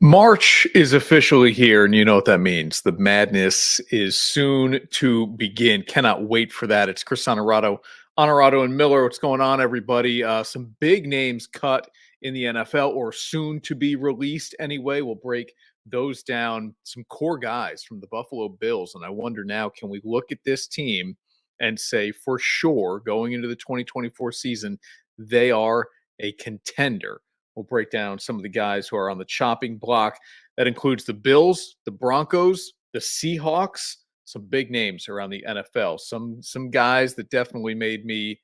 March is officially here, and you know what that means. The madness is soon to begin. Cannot wait for that. It's Chris Onorato and Miller. What's going on, everybody? Some big names cut in the NFL or soon to be released anyway. We'll break those down. Some core guys from the Buffalo Bills. And I wonder now, can we look at this team and say for sure going into the 2024 season, they are a contender? We'll break down some of the guys who are on the chopping block. That includes the Bills, the Broncos, the Seahawks, some big names around the NFL. Some guys that definitely made me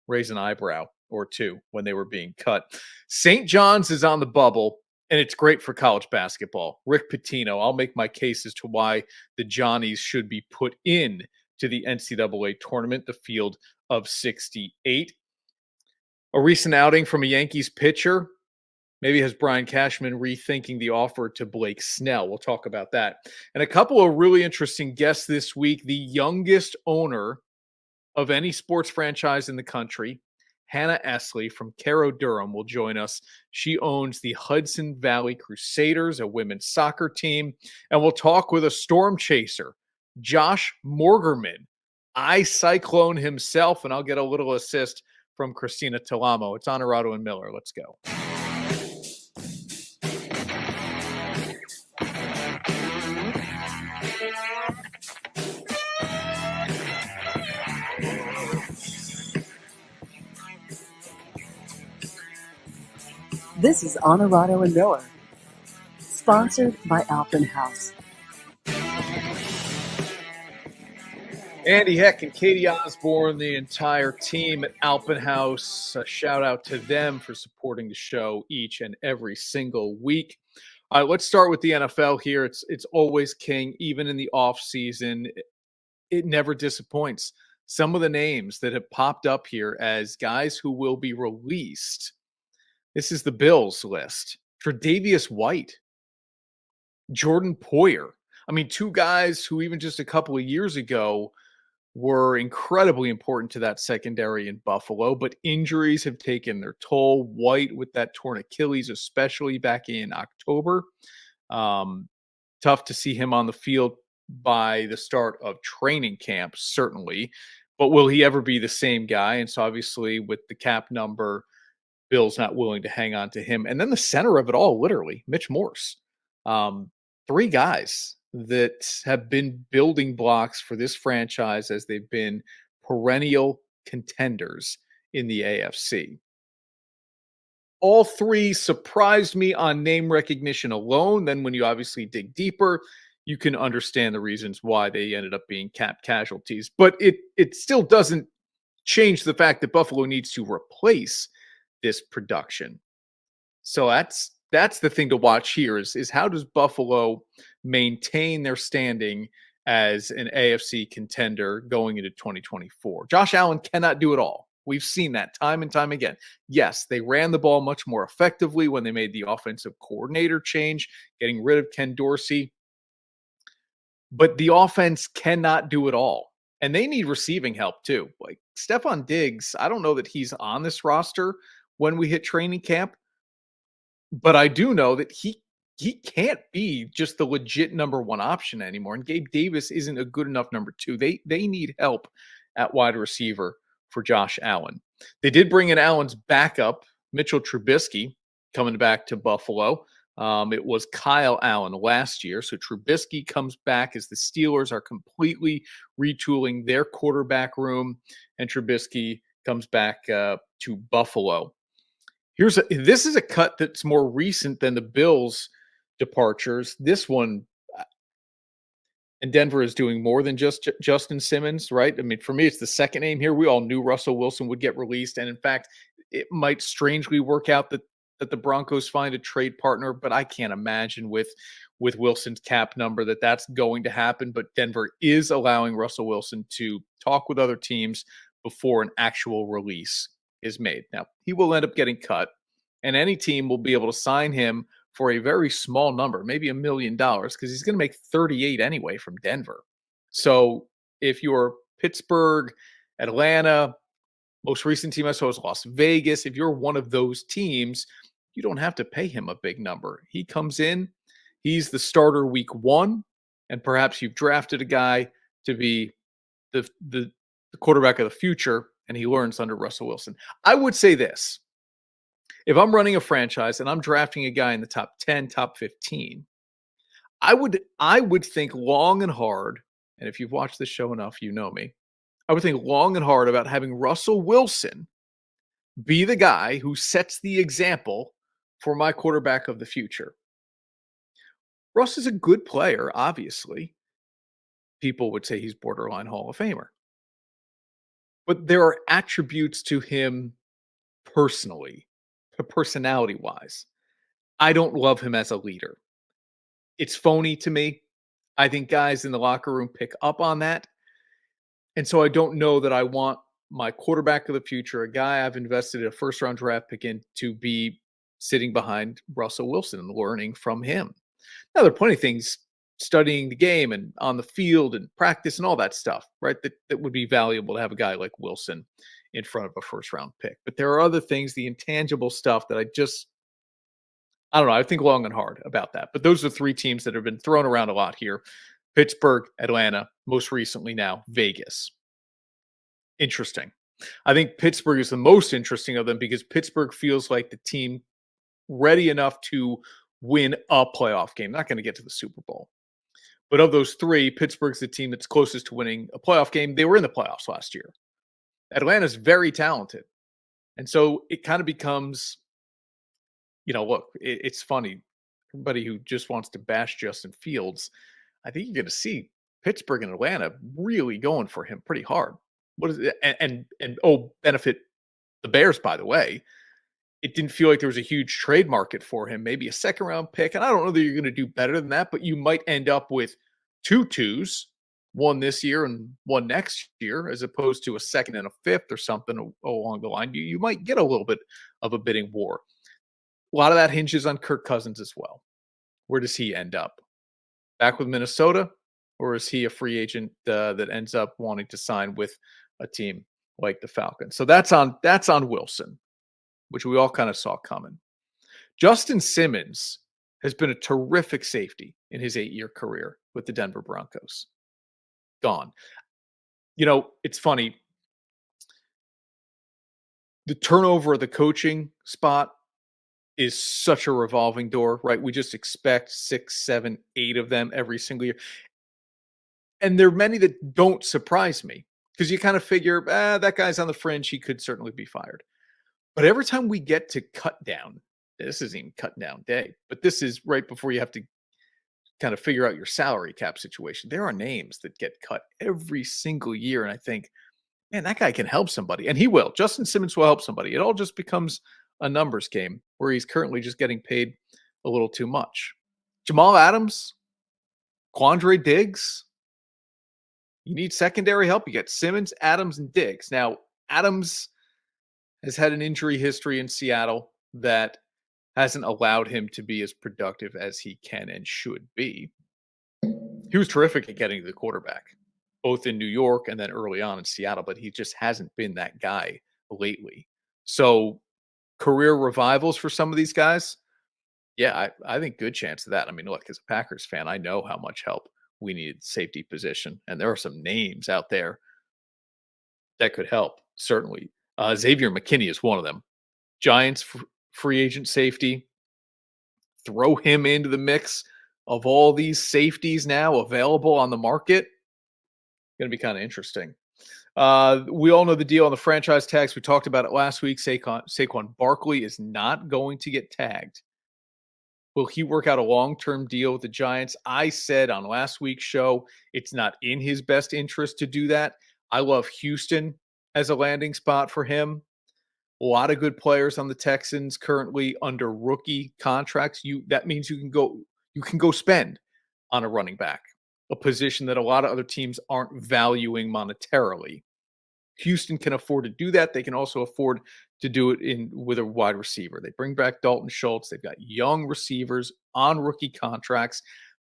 raise an eyebrow or two when they were being cut. St. John's is on the bubble, and it's great for college basketball. Rick Pitino, I'll make my case as to why the Johnnies should be put in to the NCAA tournament, the field of 68. A recent outing from a Yankees pitcher. Maybe has Brian Cashman rethinking the offer to Blake Snell. We'll talk about that. And a couple of really interesting guests this week. The youngest owner of any sports franchise in the country, Hannah Esslie from Caro Durham, will join us. She owns the Hudson Valley Crusaders, a women's soccer team. And we'll talk with a storm chaser, Josh Morgerman, Cyclone himself. And I'll get a little assist from Christina Talamo. It's Onorato and Miller. Let's go. This is Onorato and Miller, sponsored by Alpin House. Andy Heck and Katie Osborne, the entire team at Alpin House. A shout out to them for supporting the show each and every single week. All right, let's start with the NFL here. It's always king, even in the offseason. It never disappoints. Some of the names that have popped up here as guys who will be released. This is the Bills list. Tre'Davious White, Jordan Poyer. I mean, two guys who even just a couple of years ago were incredibly important to that secondary in Buffalo, but injuries have taken their toll. White with that torn Achilles, especially back in October. Tough to see him on the field by the start of training camp, certainly. But will he ever be the same guy? And so obviously with the cap number, Bill's not willing to hang on to him. And then the center of it all, literally, Mitch Morse. Three guys that have been building blocks for this franchise as they've been perennial contenders in the AFC. All three surprised me on name recognition alone. Then when you obviously dig deeper, you can understand the reasons why they ended up being cap casualties. But it still doesn't change the fact that Buffalo needs to replace this production. So that's the thing to watch here is how does Buffalo maintain their standing as an AFC contender going into 2024? Josh Allen cannot do it all. We've seen that time and time again. Yes, they ran the ball much more effectively when they made the offensive coordinator change, getting rid of Ken Dorsey. But the offense cannot do it all. And they need receiving help too. Like Stephon Diggs, I don't know that he's on this roster when we hit training camp, but I do know that he can't be just the legit number one option anymore. And Gabe Davis isn't a good enough number two. They need help at wide receiver for Josh Allen. They did bring in Allen's backup, Mitchell Trubisky, coming back to Buffalo. It was Kyle Allen last year. So Trubisky comes back as the Steelers are completely retooling their quarterback room, and Trubisky comes back to Buffalo. This is a cut that's more recent than the Bills' departures. This one, and Denver is doing more than just Justin Simmons, right? I mean, for me, it's the second name here. We all knew Russell Wilson would get released, and in fact, it might strangely work out that the Broncos find a trade partner, but I can't imagine with Wilson's cap number that's going to happen. But Denver is allowing Russell Wilson to talk with other teams before an actual release is made. Now, he will end up getting cut, and any team will be able to sign him for a very small number, maybe $1 million, because he's going to make 38 anyway from Denver. So if you're Pittsburgh, Atlanta, most recent team I saw was Las Vegas, if you're one of those teams, you don't have to pay him a big number. He comes in, he's the starter week 1, and perhaps you've drafted a guy to be the quarterback of the future, and he learns under Russell Wilson. I would say this. If I'm running a franchise and I'm drafting a guy in the top 10, top 15, I would think long and hard, and if you've watched this show enough, you know me. I would think long and hard about having Russell Wilson be the guy who sets the example for my quarterback of the future. Russ is a good player, obviously. People would say he's borderline Hall of Famer. But there are attributes to him personally, personality-wise. I don't love him as a leader. It's phony to me. I think guys in the locker room pick up on that. And so I don't know that I want my quarterback of the future, a guy I've invested a first-round draft pick in, to be sitting behind Russell Wilson and learning from him. Now, there are plenty of things, studying the game and on the field and practice and all that stuff, right, that would be valuable to have a guy like Wilson in front of a first-round pick. But there are other things, the intangible stuff, that I don't know. I think long and hard about that. But those are 3 teams that have been thrown around a lot here. Pittsburgh, Atlanta, most recently now Vegas. Interesting. I think Pittsburgh is the most interesting of them because Pittsburgh feels like the team ready enough to win a playoff game. Not going to get to the Super Bowl. But of those 3, Pittsburgh's the team that's closest to winning a playoff game. They were in the playoffs last year. Atlanta's very talented. And so it kind of becomes, look, it's funny. Everybody who just wants to bash Justin Fields, I think you're going to see Pittsburgh and Atlanta really going for him pretty hard. What is it? And benefit the Bears, by the way. It didn't feel like there was a huge trade market for him, maybe a second-round pick. And I don't know that you're going to do better than that, but you might end up with 2 2s, one this year and one next year, as opposed to a second and a fifth or something along the line. You might get a little bit of a bidding war. A lot of that hinges on Kirk Cousins as well. Where does he end up? Back with Minnesota, or is he a free agent that ends up wanting to sign with a team like the Falcons? So that's on Wilson, which we all kind of saw coming. Justin Simmons has been a terrific safety in his 8-year career with the Denver Broncos. Gone. It's funny. The turnover of the coaching spot is such a revolving door, right? We just expect 6, 7, 8 of them every single year. And there are many that don't surprise me because you kind of figure, that guy's on the fringe. He could certainly be fired. But every time we get to cut down, this isn't even cut down day, but this is right before you have to kind of figure out your salary cap situation. There are names that get cut every single year. And I think, man, that guy can help somebody. And he will. Justin Simmons will help somebody. It all just becomes a numbers game where he's currently just getting paid a little too much. Jamal Adams, Quandre Diggs. You need secondary help. You get Simmons, Adams, and Diggs. Now, Adams has had an injury history in Seattle that hasn't allowed him to be as productive as he can and should be. He was terrific at getting to the quarterback, both in New York and then early on in Seattle, but he just hasn't been that guy lately. So career revivals for some of these guys, yeah, I think good chance of that. I mean, look, as a Packers fan, I know how much help we needed safety position, and there are some names out there that could help, certainly. Xavier McKinney is one of them. Giants free agent safety. Throw him into the mix of all these safeties now available on the market. Going to be kind of interesting. We all know the deal on the franchise tags. We talked about it last week. Saquon Barkley is not going to get tagged. Will he work out a long-term deal with the Giants? I said on last week's show, it's not in his best interest to do that. I love Houston as a landing spot for him. A lot of good players on the Texans currently under rookie contracts. That means you can go spend on a running back, a position that a lot of other teams aren't valuing monetarily. Houston can afford to do that. They can also afford to do it with a wide receiver. They bring back Dalton Schultz. They've got young receivers on rookie contracts.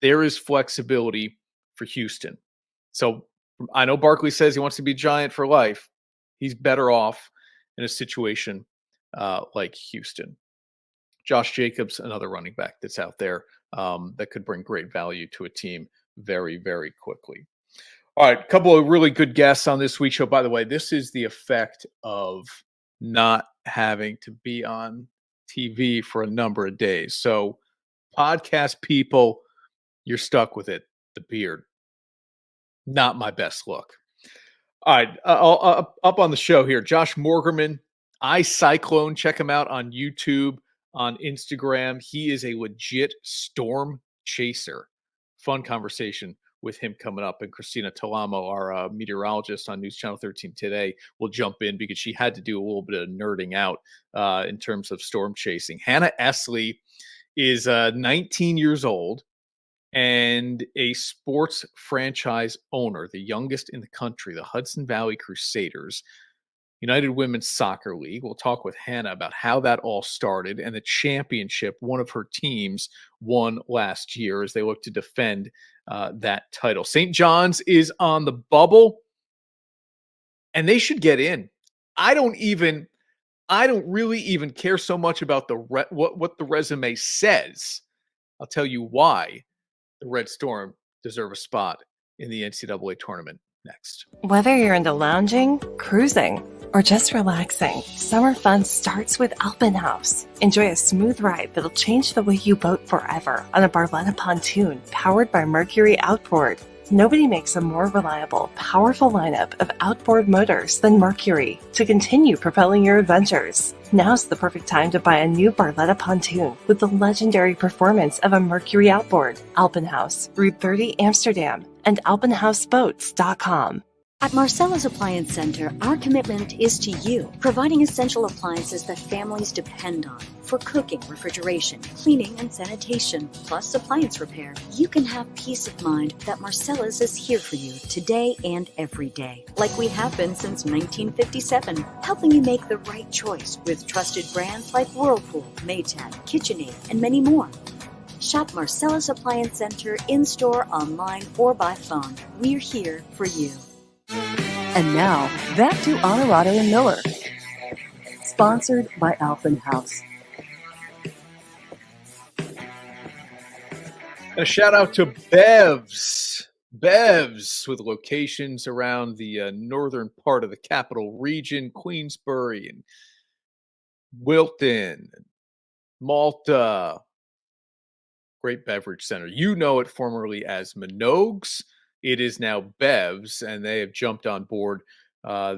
There is flexibility for Houston. So I know Barkley says he wants to be Giant for life. He's better off in a situation like Houston. Josh Jacobs, another running back that's out there that could bring great value to a team very, very quickly. All right, a couple of really good guests on this week's show. By the way, this is the effect of not having to be on TV for a number of days. So, podcast people, you're stuck with it. The beard, not my best look. All right, up on the show here, Josh Morgerman, iCyclone. Check him out on YouTube, on Instagram. He is a legit storm chaser. Fun conversation with him coming up. And Christina Talamo, our meteorologist on News Channel 13 today, will jump in because she had to do a little bit of nerding out in terms of storm chasing. Hannah Esslie is 19 years old and a sports franchise owner, the youngest in the country, the Hudson Valley Crusaders, United Women's Soccer League. We'll talk with Hannah about how that all started and the championship one of her teams won last year as they look to defend that title. St. John's is on the bubble, and they should get in. I don't really even care so much about what the resume says. I'll tell you why the Red Storm deserve a spot in the NCAA tournament next. Whether you're into lounging, cruising, or just relaxing, summer fun starts with Alpenhaus. Enjoy a smooth ride that'll change the way you boat forever on a Barletta pontoon powered by Mercury Outboard. Nobody makes a more reliable, powerful lineup of outboard motors than Mercury to continue propelling your adventures. Now's the perfect time to buy a new Barletta pontoon with the legendary performance of a Mercury outboard. Alpenhaus, Route 30, Amsterdam, and alpenhausboats.com. At Marcella's Appliance Center, our commitment is to you, providing essential appliances that families depend on for cooking, refrigeration, cleaning, and sanitation, plus appliance repair. You can have peace of mind that Marcella's is here for you today and every day, like we have been since 1957, helping you make the right choice with trusted brands like Whirlpool, Maytag, KitchenAid, and many more. Shop Marcella's Appliance Center in-store, online, or by phone. We're here for you. And now, back to Onorato and Miller. Sponsored by Alpenhaus. A shout out to Bev's. Bev's with locations around the northern part of the capital region, Queensbury and Wilton, and Malta. Great beverage center. You know it formerly as Minogue's. It is now Bev's, and they have jumped on board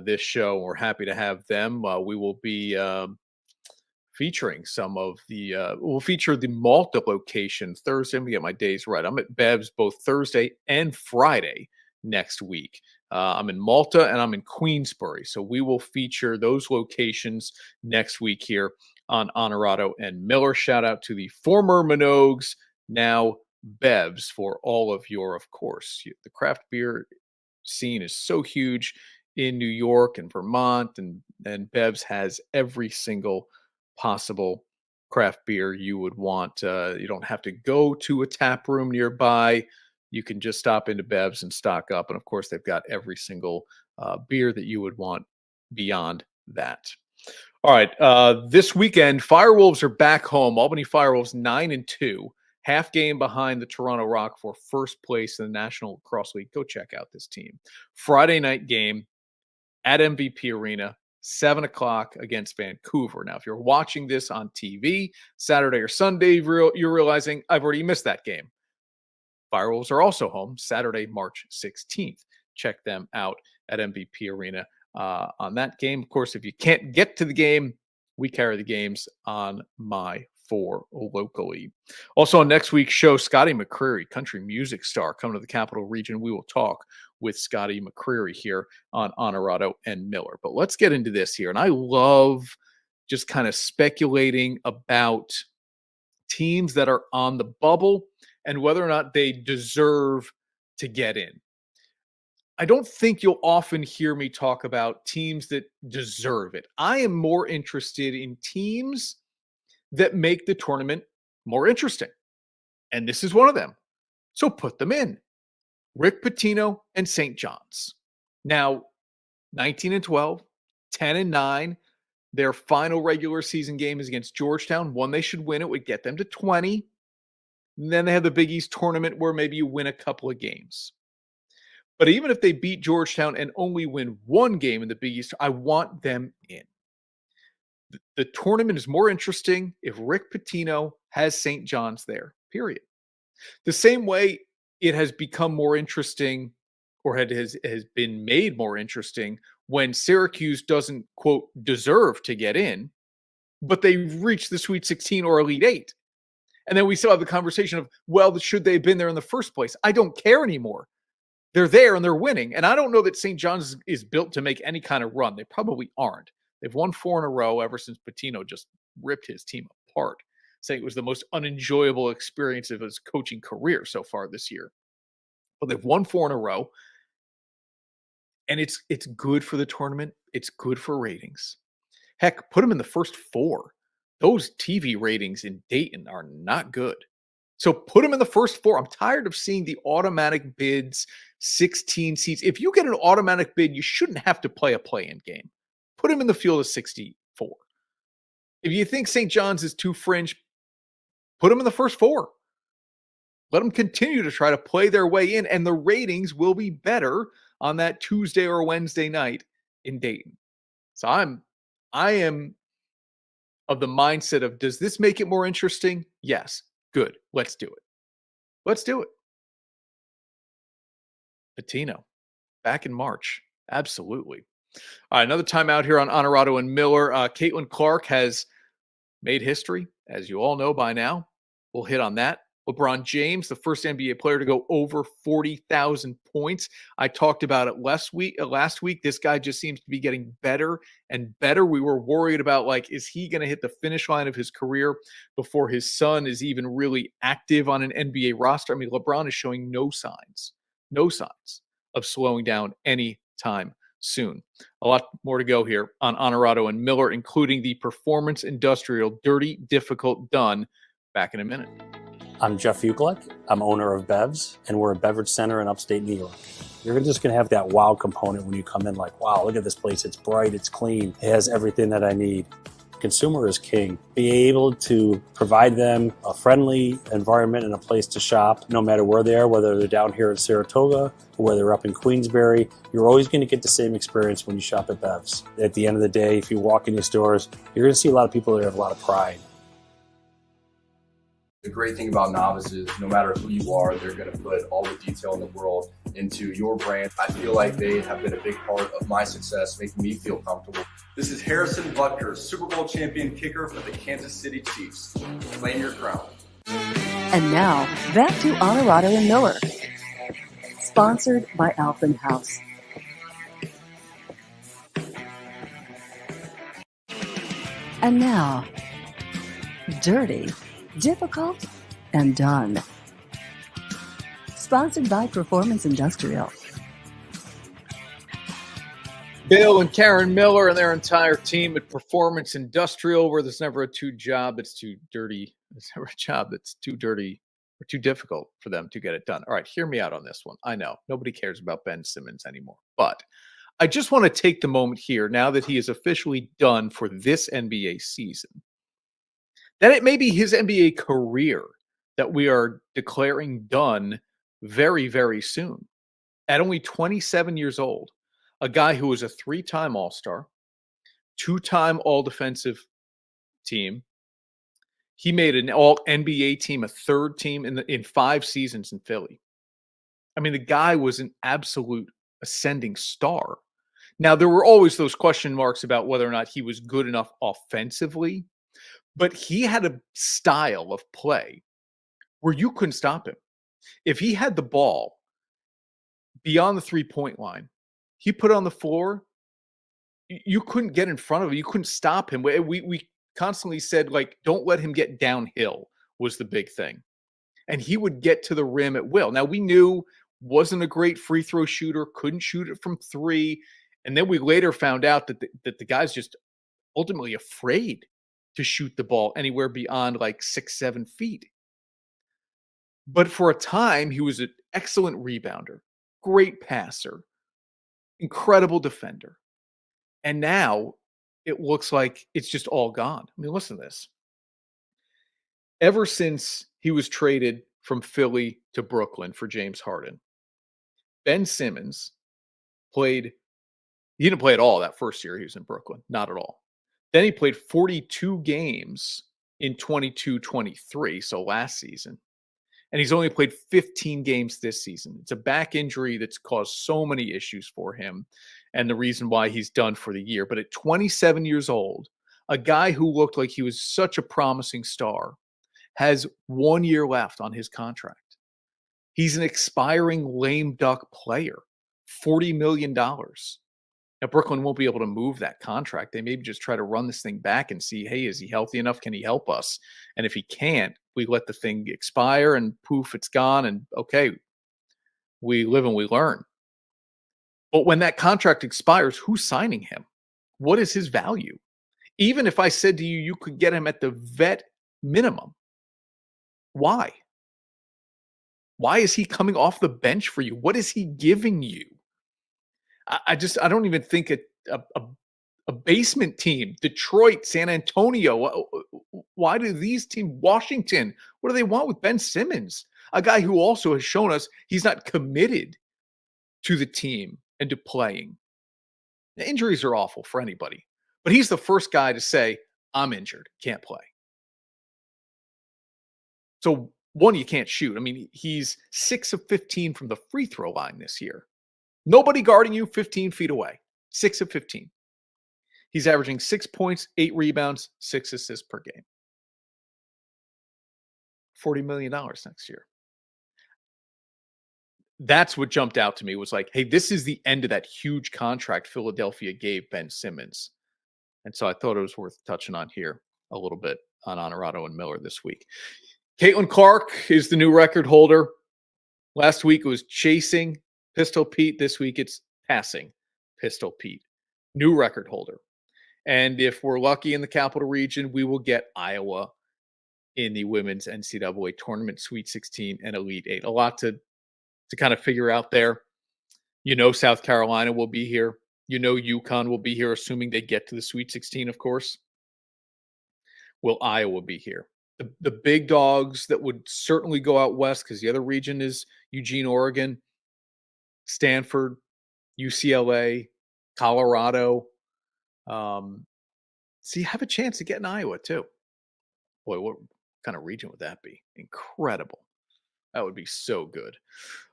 this show. We're happy to have them. We will be featuring some of the we'll feature the Malta location Thursday. Let me get my days right. I'm at Bev's both Thursday and Friday next week. I'm in Malta and I'm in Queensbury. So we will feature those locations next week here on Onorato and Miller. Shout out to the former Minogue's, now Bev's, for all of your, of course, the craft beer scene is so huge in New York and Vermont, and Bev's has every single possible craft beer you would want. You don't have to go to a tap room nearby. You can just stop into Bev's and stock up. And of course, they've got every single beer that you would want beyond that. All right. This weekend, Firewolves are back home. Albany Firewolves 9-2. Half game behind the Toronto Rock for first place in the National Lacrosse League. Go check out this team. Friday night game at MVP Arena, 7 o'clock against Vancouver. Now, if you're watching this on TV, Saturday or Sunday, you're realizing I've already missed that game. Firewolves are also home Saturday, March 16th. Check them out at MVP Arena on that game. Of course, if you can't get to the game, we carry the games on My 4 locally. Also on next week's show, Scotty McCreery, country music star, coming to the capital region. We will talk with Scotty McCreery here on Onorato and Miller. But let's get into this here. And I love just kind of speculating about teams that are on the bubble and whether or not they deserve to get in. I don't think you'll often hear me talk about teams that deserve it. I am more interested in teams that make the tournament more interesting. And this is one of them. So put them in. Rick Pitino and St. John's. Now, 19-12, 10-9. Their final regular season game is against Georgetown. One they should win. It would get them to 20. And then they have the Big East tournament where maybe you win a couple of games. But even if they beat Georgetown and only win one game in the Big East, I want them in. The tournament is more interesting if Rick Pitino has St. John's there, period. The same way it has become more interesting or has been made more interesting when Syracuse doesn't, quote, deserve to get in, but they reach the Sweet 16 or Elite 8. And then we still have the conversation of, well, should they have been there in the first place? I don't care anymore. They're there and they're winning. And I don't know that St. John's is built to make any kind of run. They probably aren't. They've won 4 in a row ever since Pitino just ripped his team apart, saying it was the most unenjoyable experience of his coaching career so far this year. But they've won 4 in a row. And it's good for the tournament. It's good for ratings. Heck, put them in the first 4. Those TV ratings in Dayton are not good. So put them in the first 4. I'm tired of seeing the automatic bids, 16 seats. If you get an automatic bid, you shouldn't have to play a play-in game. Put them in the field of 64. If you think St. John's is too fringe, put them in the first 4. Let them continue to try to play their way in, and the ratings will be better on that Tuesday or Wednesday night in Dayton. So I am of the mindset of, does this make it more interesting? Yes. Good. Let's do it. Let's do it. Pitino, back in March. Absolutely. All right, another time out here on Onorato and Miller. Caitlin Clark has made history, as you all know by now. We'll hit on that. LeBron James, the first NBA player to go over 40,000 points. I talked about it last week. This guy just seems to be getting better and better. We were worried about, like, is he going to hit the finish line of his career before his son is even really active on an NBA roster? I mean, LeBron is showing no signs of slowing down anytime soon. A lot more to go here on Onorato and Miller, including the Performance Industrial Dirty Difficult Done. Back in a minute. I'm Jeff Ukelek. I'm owner of Bevs, and we're a beverage center in upstate New York. You're just going to have that wow component when you come in, like, wow, look at this place. It's bright, it's clean, it has everything that I need. Consumer is king. Be able to provide them a friendly environment and a place to shop, no matter where they are, whether they're down here in Saratoga or whether they're up in Queensbury. You're always going to get the same experience when you shop at Bevs. At the end of the day, if you walk in your stores, you're going to see a lot of people that have a lot of pride. The great thing about Novice is no matter who you are, they're going to put all the detail in the world into your brand. I feel like they have been a big part of my success, making me feel comfortable. This is Harrison Butker, Super Bowl champion kicker for the Kansas City Chiefs. Claim your crown. And now, back to Onorato and Miller. Sponsored by Alphen House. And now, Dirty, Difficult, and Done. Sponsored by Performance Industrial. Bill and Karen Miller and their entire team at Performance Industrial, where there's never a job that's too dirty. There's never a job that's too dirty or too difficult for them to get it done. All right, hear me out on this one. I know nobody cares about Ben Simmons anymore, but I just want to take the moment here, now that he is officially done for this NBA season, that it may be his NBA career that we are declaring done very, very soon. At only 27 years old, a guy who was a 3-time All-Star, 2-time All-Defensive team. He made an All-NBA team, a 3rd team in 5 seasons in Philly. I mean, the guy was an absolute ascending star. Now, there were always those question marks about whether or not he was good enough offensively, but he had a style of play where you couldn't stop him. If he had the ball beyond the 3-point line, he put it on the floor, you couldn't get in front of him. You couldn't stop him. We constantly said, like, don't let him get downhill was the big thing. And he would get to the rim at will. Now, we knew wasn't a great free throw shooter, couldn't shoot it from 3. And then we later found out that the guy's just ultimately afraid to shoot the ball anywhere beyond like 6-7 feet. But for a time, he was an excellent rebounder, great passer, incredible defender. And now it looks like it's just all gone. I mean, listen to this. Ever since he was traded from Philly to Brooklyn for James Harden, Ben Simmons played, he didn't play at all that first year he was in Brooklyn, not at all. Then he played 42 games in 22-23, so last season. And he's only played 15 games this season. It's a back injury that's caused so many issues for him and the reason why he's done for the year. But at 27 years old, a guy who looked like he was such a promising star has 1 year left on his contract. He's an expiring lame duck player, $40 million. Now, Brooklyn won't be able to move that contract. They maybe just try to run this thing back and see, hey, is he healthy enough? Can he help us? And if he can't, we let the thing expire and poof, it's gone. And okay, we live and we learn. But when that contract expires, who's signing him? What is his value? Even if I said to you, you could get him at the vet minimum. Why? Why is he coming off the bench for you? What is he giving you? I don't even think a basement team, Detroit, San Antonio. Why do these teams, Washington, what do they want with Ben Simmons? A guy who also has shown us he's not committed to the team and to playing. The injuries are awful for anybody, but he's the first guy to say, I'm injured, can't play. So one, you can't shoot. I mean, he's 6 of 15 from the free throw line this year. Nobody guarding you 15 feet away. 6 of 15. He's averaging 6 points, 8 rebounds, 6 assists per game. $40 million next year. That's what jumped out to me was like, hey, this is the end of that huge contract Philadelphia gave Ben Simmons. And so I thought it was worth touching on here a little bit on Onorato and Miller this week. Caitlin Clark is the new record holder. Last week it was chasing Pistol Pete. This week it's passing Pistol Pete. New record holder. And if we're lucky in the Capital Region, we will get Iowa in the women's NCAA tournament, Sweet 16 and Elite 8. A lot to kind of figure out there. You know, South Carolina will be here. You know, UConn will be here, assuming they get to the Sweet 16, of course. Will Iowa be here? The big dogs that would certainly go out west, because the other region is Eugene, Oregon, Stanford, UCLA, Colorado. So you have a chance to get in Iowa too. Boy, what kind of region would that be? Incredible. That would be so good.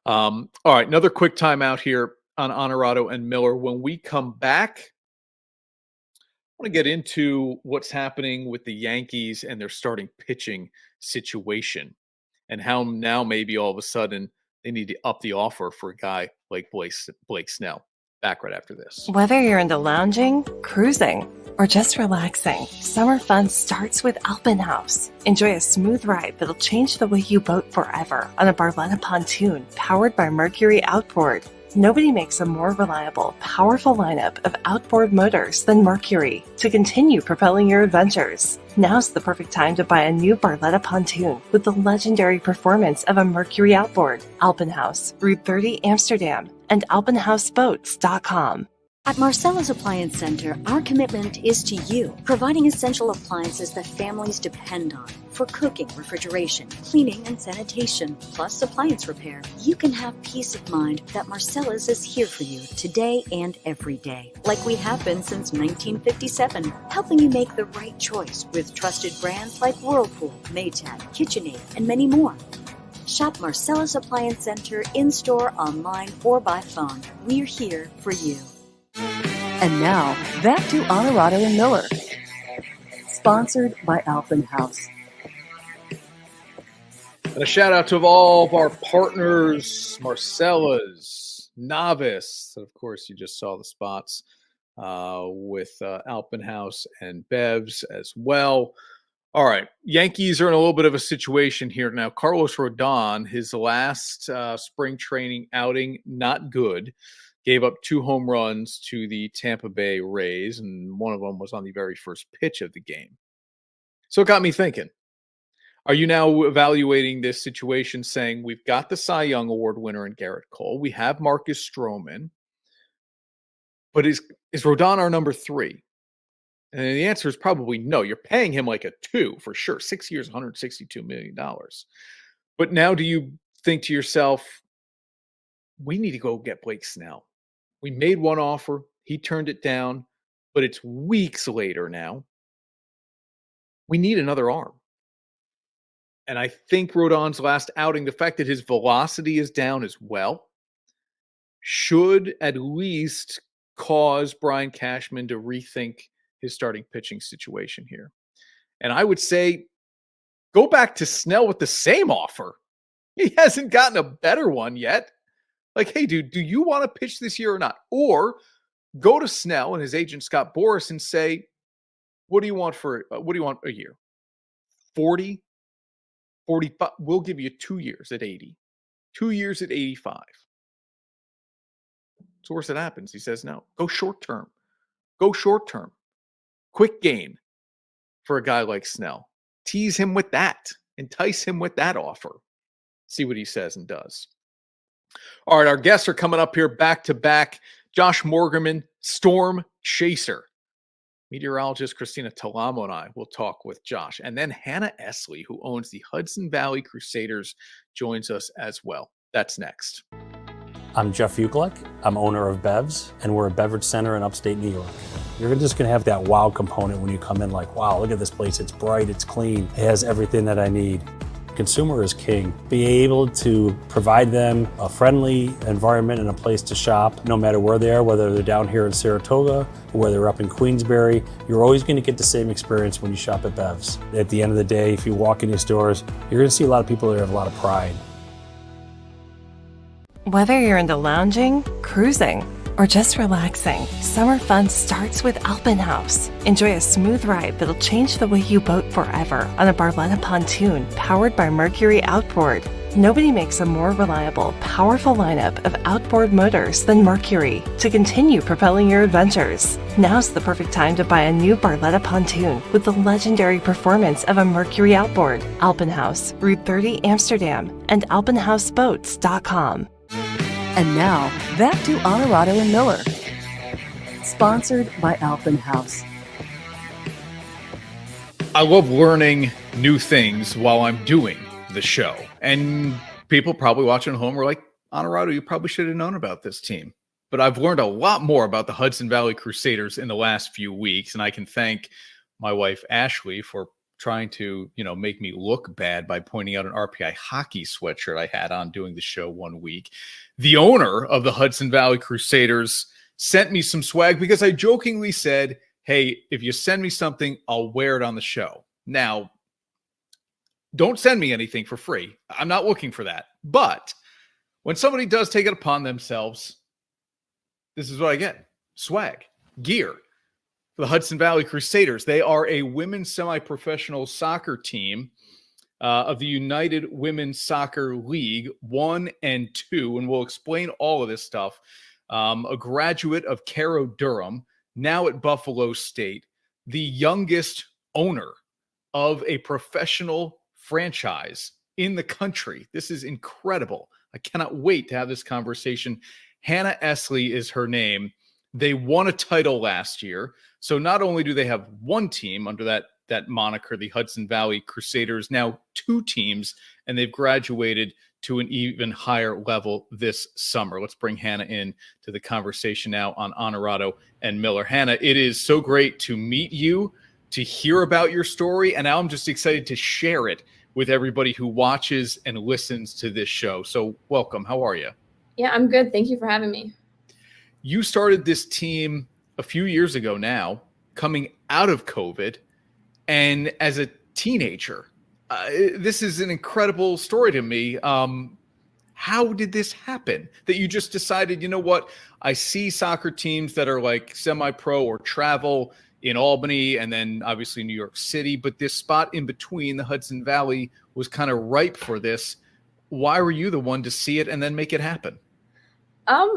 All right, another quick timeout here on Onorato and Miller. When we come back, I want to get into what's happening with the Yankees and their starting pitching situation and how now maybe all of a sudden they need to up the offer for a guy like Blake Snell. Back right after this. Whether you're into lounging, cruising, or just relaxing, summer fun starts with Alpenhaus. Enjoy a smooth ride that'll change the way you boat forever on a Barletta pontoon powered by Mercury Outboard. Nobody makes a more reliable, powerful lineup of outboard motors than Mercury to continue propelling your adventures. Now's the perfect time to buy a new Barletta pontoon with the legendary performance of a Mercury outboard. Alpenhaus, Route 30, Amsterdam, and alpenhausboats.com. At Marcella's Appliance Center, our commitment is to you, providing essential appliances that families depend on for cooking, refrigeration, cleaning, and sanitation, plus appliance repair. You can have peace of mind that Marcella's is here for you today and every day, like we have been since 1957, helping you make the right choice with trusted brands like Whirlpool, Maytag, KitchenAid, and many more. Shop Marcella's Appliance Center in-store, online, or by phone. We're here for you. And now, back to Onorato and Miller. Sponsored by Alpenhaus. And a shout out to all of our partners, Marcella's, Novice. Of course, you just saw the spots with Alpenhaus and Bevs as well. All right, Yankees are in a little bit of a situation here now. Carlos Rodon, his last spring training outing, not good. Gave up 2 home runs to the Tampa Bay Rays, and one of them was on the very first pitch of the game. So it got me thinking. Are you now evaluating this situation saying we've got the Cy Young Award winner in Garrett Cole, we have Marcus Stroman, but is Rodon our number 3? And the answer is probably no. You're paying him like a 2 for sure. 6 years, $162 million. But now do you think to yourself, we need to go get Blake Snell? We made one offer. He turned it down, but it's weeks later now. We need another arm. And I think Rodon's last outing, the fact that his velocity is down as well, should at least cause Brian Cashman to rethink his starting pitching situation here. And I would say go back to Snell with the same offer. He hasn't gotten a better one yet. Like, hey, dude, do you want to pitch this year or not? Or go to Snell and his agent Scott Boras and say, what do you want a year? 40, 45. We'll give you 2 years at 80, 2 years at 85. So worse it happens. He says no. Go short term. Go short term. Quick gain for a guy like Snell. Tease him with that. Entice him with that offer. See what he says and does. All right, our guests are coming up here back to back. Josh Morgerman, storm chaser. Meteorologist Christina Talamo and I will talk with Josh. And then Hannah Esslie, who owns the Hudson Valley Crusaders, joins us as well. That's next. I'm Jeff Ukelek. I'm owner of Bevs, and we're a beverage center in upstate New York. You're just going to have that wow component when you come in like, wow, look at this place. It's bright, it's clean, it has everything that I need. Consumer is king. Be able to provide them a friendly environment and a place to shop, no matter where they are, whether they're down here in Saratoga or whether they're up in Queensbury. You're always going to get the same experience when you shop at Bevs. At the end of the day, if you walk in your stores, you're going to see a lot of people that have a lot of pride. Whether you're into lounging, cruising, or just relaxing, summer fun starts with Alpenhaus. Enjoy a smooth ride that'll change the way you boat forever on a Barletta pontoon powered by Mercury Outboard. Nobody makes a more reliable, powerful lineup of outboard motors than Mercury to continue propelling your adventures. Now's the perfect time to buy a new Barletta pontoon with the legendary performance of a Mercury Outboard. Alpenhaus, Route 30, Amsterdam, and alpenhausboats.com. And now, back to Onorato and Miller. Sponsored by Alpenhaus. I love learning new things while I'm doing the show. And people probably watching at home were like, Onorato, you probably should have known about this team. But I've learned a lot more about the Hudson Valley Crusaders in the last few weeks. And I can thank my wife, Esslie, for trying to, make me look bad by pointing out an RPI hockey sweatshirt I had on doing the show one week. The owner of the Hudson Valley Crusaders sent me some swag because I jokingly said, hey, if you send me something, I'll wear it on the show. Now, don't send me anything for free. I'm not looking for that. But when somebody does take it upon themselves, this is what I get. Swag, gear. For the Hudson Valley Crusaders. They are a women's semi-professional soccer team of the United Women's Soccer League 1 and 2, and we'll explain all of this stuff. A graduate of Caro Durham, now at Buffalo State, the youngest owner of a professional franchise in the country. This is incredible. I cannot wait to have this conversation. Hannah Esslie is her name. They won a title last year. So not only do they have one team under that moniker, the Hudson Valley Crusaders, now two teams, and they've graduated to an even higher level this summer. Let's bring Hannah in to the conversation now on Onorato and Miller. Hannah, it is so great to meet you, to hear about your story, and now I'm just excited to share it with everybody who watches and listens to this show. So welcome. How are you? Yeah, I'm good. Thank you for having me. You started this team a few years ago now, coming out of COVID, and as a teenager. This is an incredible story to me. How did this happen? That you just decided, you know what? I see soccer teams that are like semi-pro or travel in Albany and then obviously New York City, but this spot in between, the Hudson Valley, was kind of ripe for this. Why were you the one to see it and then make it happen?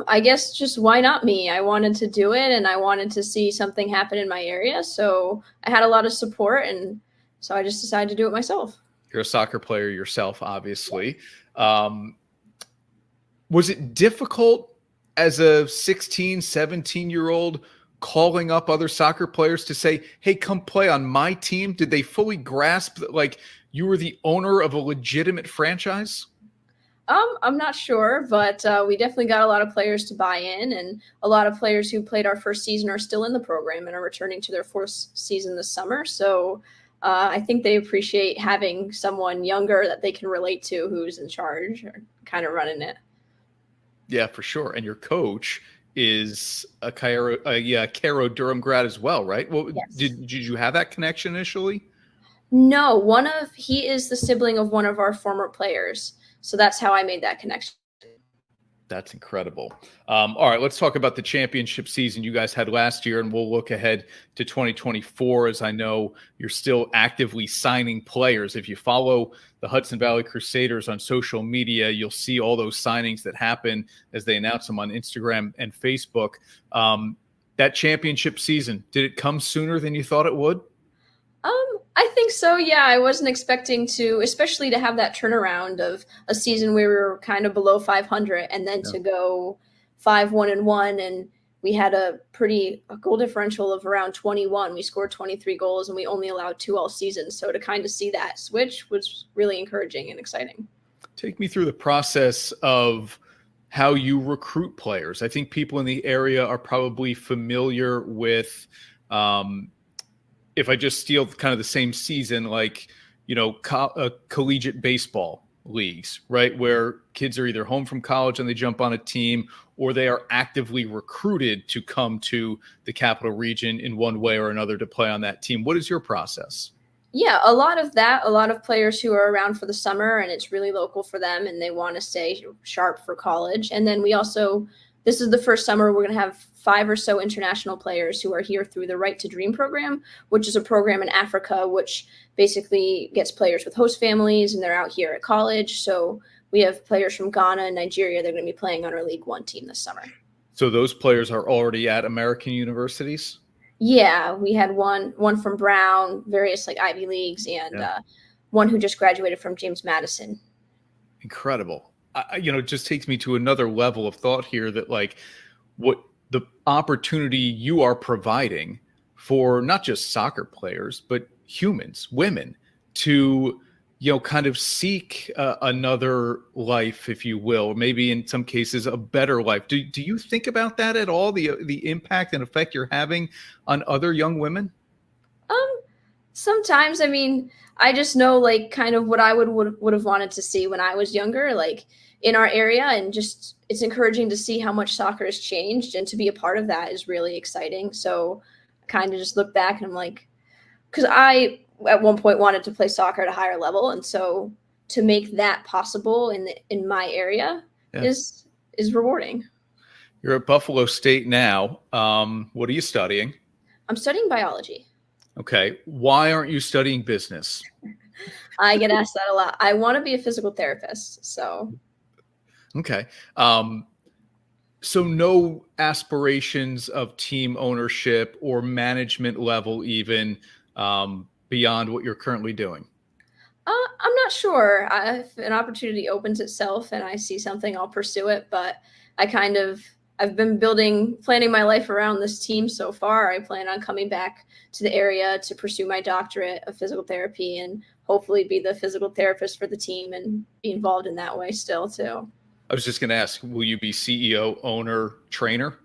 I guess just why not me? I wanted to do it and I wanted to see something happen in my area. So I had a lot of support and so I just decided to do it myself. You're a soccer player yourself, obviously. Was it difficult as a 16, 17-year-old calling up other soccer players to say, hey, come play on my team? Did they fully grasp that, like, you were the owner of a legitimate franchise? I'm not sure, but we definitely got a lot of players to buy in, and a lot of players who played our first season are still in the program and are returning to their fourth season this summer. So I think they appreciate having someone younger that they can relate to who's in charge or kind of running it. Yeah, for sure. And your coach is a Cairo Durham grad as well, right? Well, Yes. Did you have that connection initially? No, he is the sibling of one of our former players. So that's how I made that connection. That's incredible. All right, let's talk about the championship season you guys had last year, and we'll look ahead to 2024, as I know you're still actively signing players. If you follow the Hudson Valley Crusaders on social media, you'll see all those signings that happen as they announce them on Instagram and Facebook. That championship season, did it come sooner than you thought it would? I think so. Yeah, I wasn't expecting to, especially to have that turnaround of a season where we were kind of below 500 and then to go 5-1-1. And we had a goal differential of around 21. We scored 23 goals and we only allowed 2 all season. So to kind of see that switch was really encouraging and exciting. Take me through the process of how you recruit players. I think people in the area are probably familiar with, if I just steal kind of the same season, like, collegiate baseball leagues, right? Where kids are either home from college and they jump on a team, or they are actively recruited to come to the capital region in one way or another to play on that team. What is your process? Yeah, a lot of players who are around for the summer and it's really local for them and they want to stay sharp for college. And then this is the first summer we're going to have 5 or so international players who are here through the Right to Dream program, which is a program in Africa, which basically gets players with host families and they're out here at college. So we have players from Ghana and Nigeria. They're going to be playing on our League One team this summer. So those players are already at American universities? Yeah, we had one from Brown, various like Ivy Leagues, and one who just graduated from James Madison. Incredible. It just takes me to another level of thought here that, like, what the opportunity you are providing for not just soccer players, but humans, women, to, kind of seek another life, if you will, maybe in some cases a better life. Do you think about that at all? The impact and effect you're having on other young women? Sometimes, I mean, I just know like kind of what I would have wanted to see when I was younger, like in our area, and just it's encouraging to see how much soccer has changed, and to be a part of that is really exciting. So I kind of just look back and I'm like, because I at one point wanted to play soccer at a higher level, and so to make that possible in my area is rewarding. You're at Buffalo State now. What are you studying? I'm studying biology. Okay. Why aren't you studying business? I get asked that a lot. I want to be a physical therapist. So. Okay. So no aspirations of team ownership or management level, even beyond what you're currently doing? I'm not sure. If an opportunity opens itself and I see something, I'll pursue it. But I've been planning my life around this team so far. I plan on coming back to the area to pursue my doctorate of physical therapy and hopefully be the physical therapist for the team and be involved in that way still too. I was just going to ask, will you be CEO, owner, trainer?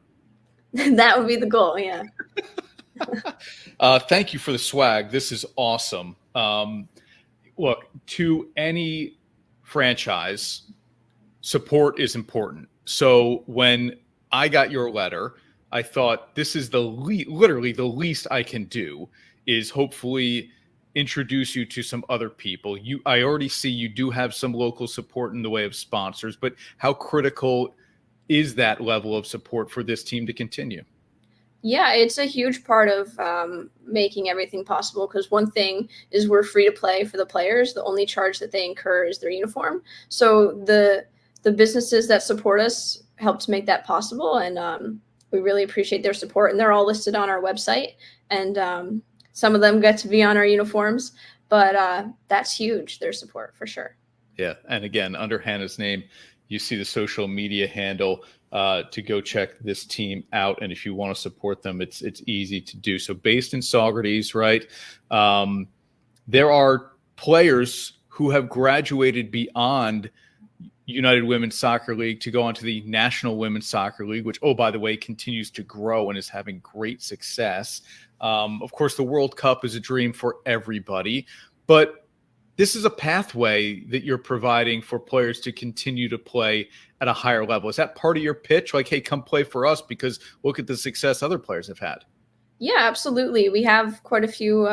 That would be the goal. Yeah. Thank you for the swag. This is awesome. Look, to any franchise, support is important. So when I got your letter, I thought this is literally the least I can do is hopefully introduce you to some other people. I already see you do have some local support in the way of sponsors, but how critical is that level of support for this team to continue? Yeah, it's a huge part of making everything possible, because one thing is we're free to play for the players. The only charge that they incur is their uniform. So the businesses that support us help to make that possible, and we really appreciate their support. And they're all listed on our website, and some of them get to be on our uniforms, but that's huge, their support for sure. Yeah, and again, under Hannah's name, you see the social media handle to go check this team out. And if you want to support them, it's easy to do. So based in Saugerties, right? There are players who have graduated beyond United Women's Soccer League to go on to the National Women's Soccer League, which, oh, by the way, continues to grow and is having great success. Of course, the World Cup is a dream for everybody, but this is a pathway that you're providing for players to continue to play at a higher level. Is that part of your pitch? Like, hey, come play for us because look at the success other players have had. Yeah, absolutely. We have quite a few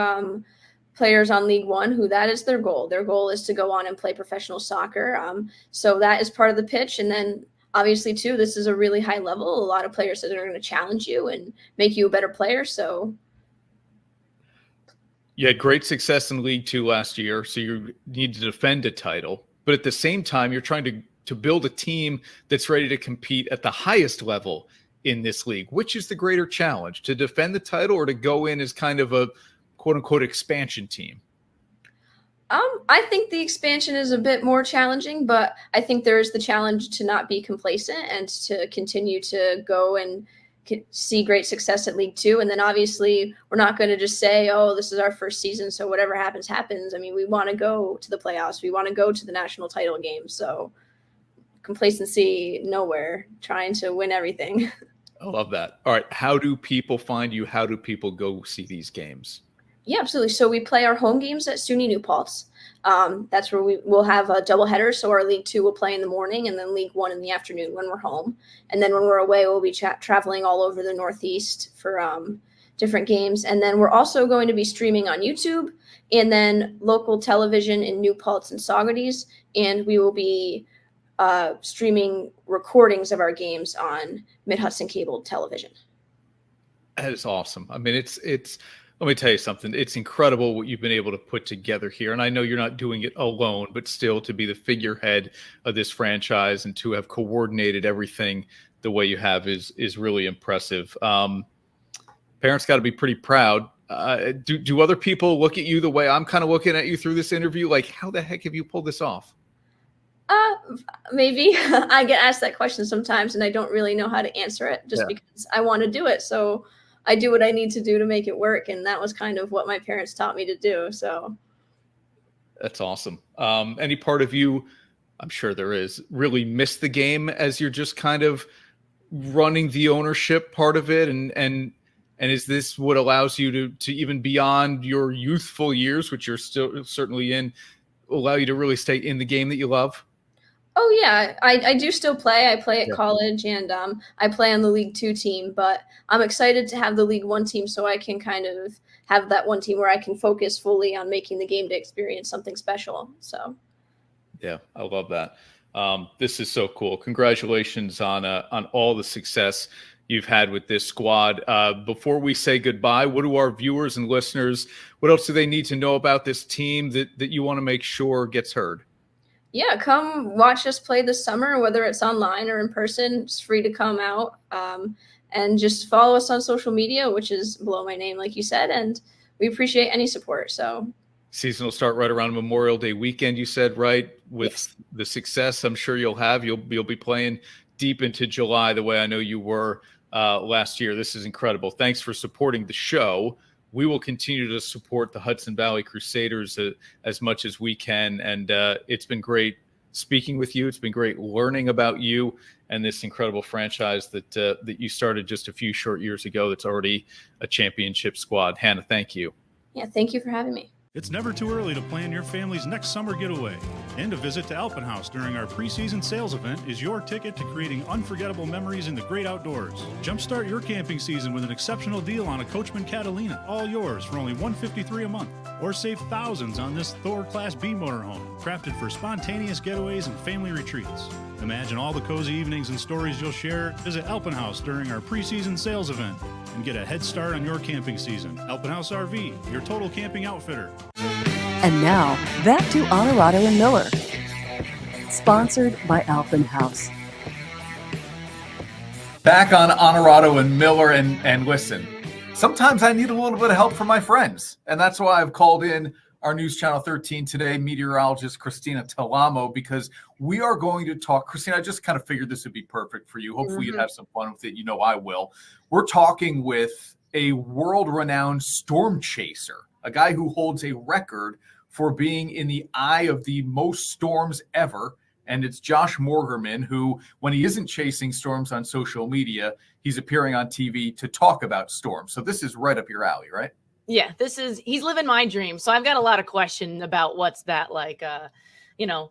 players on League One who that is their goal. Their goal is to go on and play professional soccer. So that is part of the pitch. And then obviously, too, this is a really high level. A lot of players that are going to challenge you and make you a better player. So you had great success in League Two last year, so you need to defend a title. But at the same time, you're trying to build a team that's ready to compete at the highest level in this league. Which is the greater challenge, to defend the title or to go in as kind of a quote-unquote expansion team? I think the expansion is a bit more challenging, but I think there is the challenge to not be complacent and to continue to go and see great success at League Two. And then obviously we're not going to just say, oh, this is our first season, so whatever happens, happens. I mean, we want to go to the playoffs. We want to go to the national title game. So complacency nowhere, trying to win everything. I love that. All right. How do people find you? How do people go see these games? Yeah, absolutely. So we play our home games at SUNY New Paltz. That's where we will have a doubleheader. So our League Two will play in the morning and then League One in the afternoon when we're home. And then when we're away, we'll be traveling all over the Northeast for different games. And then we're also going to be streaming on YouTube and then local television in New Paltz and Saugerties. And we will be streaming recordings of our games on Mid-Hudson Cable Television. That is awesome. I mean, it's let me tell you something. It's incredible what you've been able to put together here. And I know you're not doing it alone, but still to be the figurehead of this franchise and to have coordinated everything the way you have is really impressive. Parents got to be pretty proud. Do other people look at you the way I'm kind of looking at you through this interview? Like, how the heck have you pulled this off? Maybe. I get asked that question sometimes and I don't really know how to answer it just because I want to do it. So I do what I need to do to make it work. And that was kind of what my parents taught me to do. So that's awesome. Any part of you, I'm sure there is, really miss the game as you're just kind of running the ownership part of it? And is this what allows you to even beyond your youthful years, which you're still certainly in, allow you to really stay in the game that you love? Oh, yeah, I do still play. I play at college and I play on the League Two team, but I'm excited to have the League One team so I can kind of have that one team where I can focus fully on making the game day experience something special. So, yeah, I love that. This is so cool. Congratulations on all the success you've had with this squad. Before we say goodbye, what do our viewers and listeners, what else do they need to know about this team that you want to make sure gets heard? Yeah, come watch us play this summer, whether it's online or in person. It's free to come out and just follow us on social media, which is below my name, like you said, and we appreciate any support. So season will start right around Memorial Day weekend, you said, right? With the success I'm sure you'll have, you'll be playing deep into July the way I know you were last year. This is incredible. Thanks for supporting the show. We will continue to support the Hudson Valley Crusaders as much as we can. And it's been great speaking with you. It's been great learning about you and this incredible franchise that you started just a few short years ago that's already a championship squad. Hannah, thank you. Yeah, thank you for having me. It's never too early to plan your family's next summer getaway. And a visit to Alpenhaus during our preseason sales event is your ticket to creating unforgettable memories in the great outdoors. Jumpstart your camping season with an exceptional deal on a Coachman Catalina, all yours for only $153 a month. Or save thousands on this Thor Class B motorhome, crafted for spontaneous getaways and family retreats. Imagine all the cozy evenings and stories you'll share. Visit Alpenhaus during our preseason sales event and get a head start on your camping season. Alpenhaus RV, your total camping outfitter. And now, back to Onorato and Miller. Sponsored by Alpenhaus. Back on Onorato and Miller, and listen, sometimes I need a little bit of help from my friends. And that's why I've called in our News Channel 13 today, meteorologist Christina Talamo, because we are going to talk. Christina, I just kind of figured this would be perfect for you. Hopefully you'd have some fun with it. You know I will. We're talking with a world-renowned storm chaser, a guy who holds a record for being in the eye of the most storms ever. And it's Josh Morgerman, who, when he isn't chasing storms on social media, he's appearing on TV to talk about storms. So this is right up your alley, right? Yeah, he's living my dream. So I've got a lot of questions about what's that like,